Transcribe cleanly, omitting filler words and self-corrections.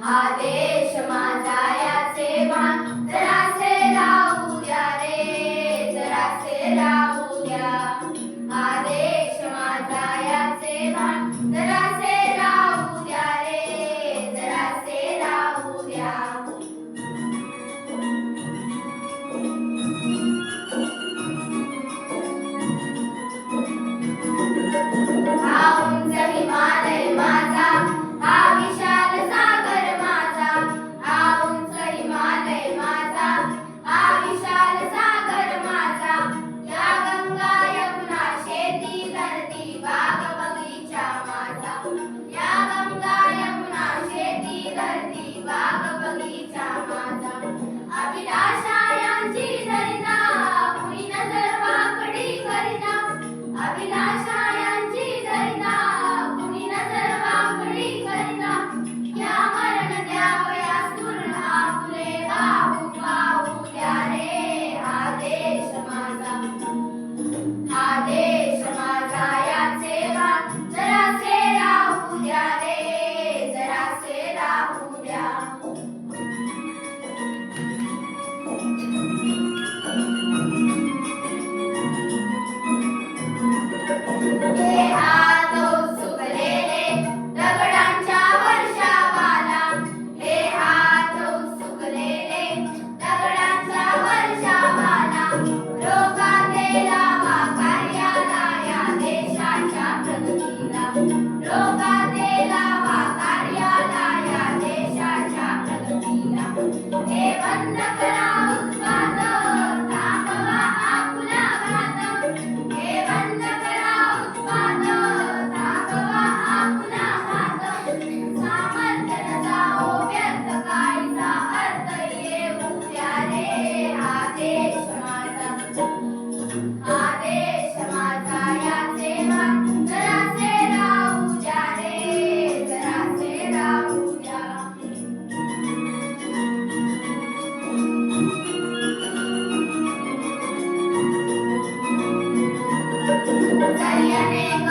हा देश माझा याचे भान जरासे राहू द्या रे, जरासे राहू द्या. हा देश माझा याचे भान जरासे राहू द्या रे, जरासे राहू द्या. हा उंच हिमालय माझा, हा विशाल सागर माझा. हा उंच हिमालय माझा, हा विशाल सागर माझा. या गंगा यमुना शेती धरती बाग बगीचा माझा. या गंगा यमुना शेती धरती बाग बगीचा माझा. अभिलाषा यांची दरिना कुणी नजर वाकडी करीना. अभिलाषा यांची दरिना कुणी नजर वाकडी करीना. या मरण द्यावयासूर आपुले वाहू वाहू द्या रे. हा देश माझा, हा देश माझा याचे भान जरासे राहू द्या रे, जरासे राहू द्या. हे हात सुकलेले दगडांच्या वर्षावाला. हे हात सुकलेले दगडांच्या वर्षावाला. लोकांनी लावा कार्याला या देशाच्या प्रगतीला. लोकांनी लावा कार्याला या देशाच्या प्रगतीला. हे बंद करा उत्पात, थांबवा आपुला घात. हे बंद करा उत्पात, थांबवा आपुला घात. सामर्थ्य न जाओ व्यर्थ, काहीचा अर्थ येऊ द्या रे. हा देश माझा, हा देश माझा याचे भान जरासे राहू द्या रे, जरासे राहू द्या. जरी अनेक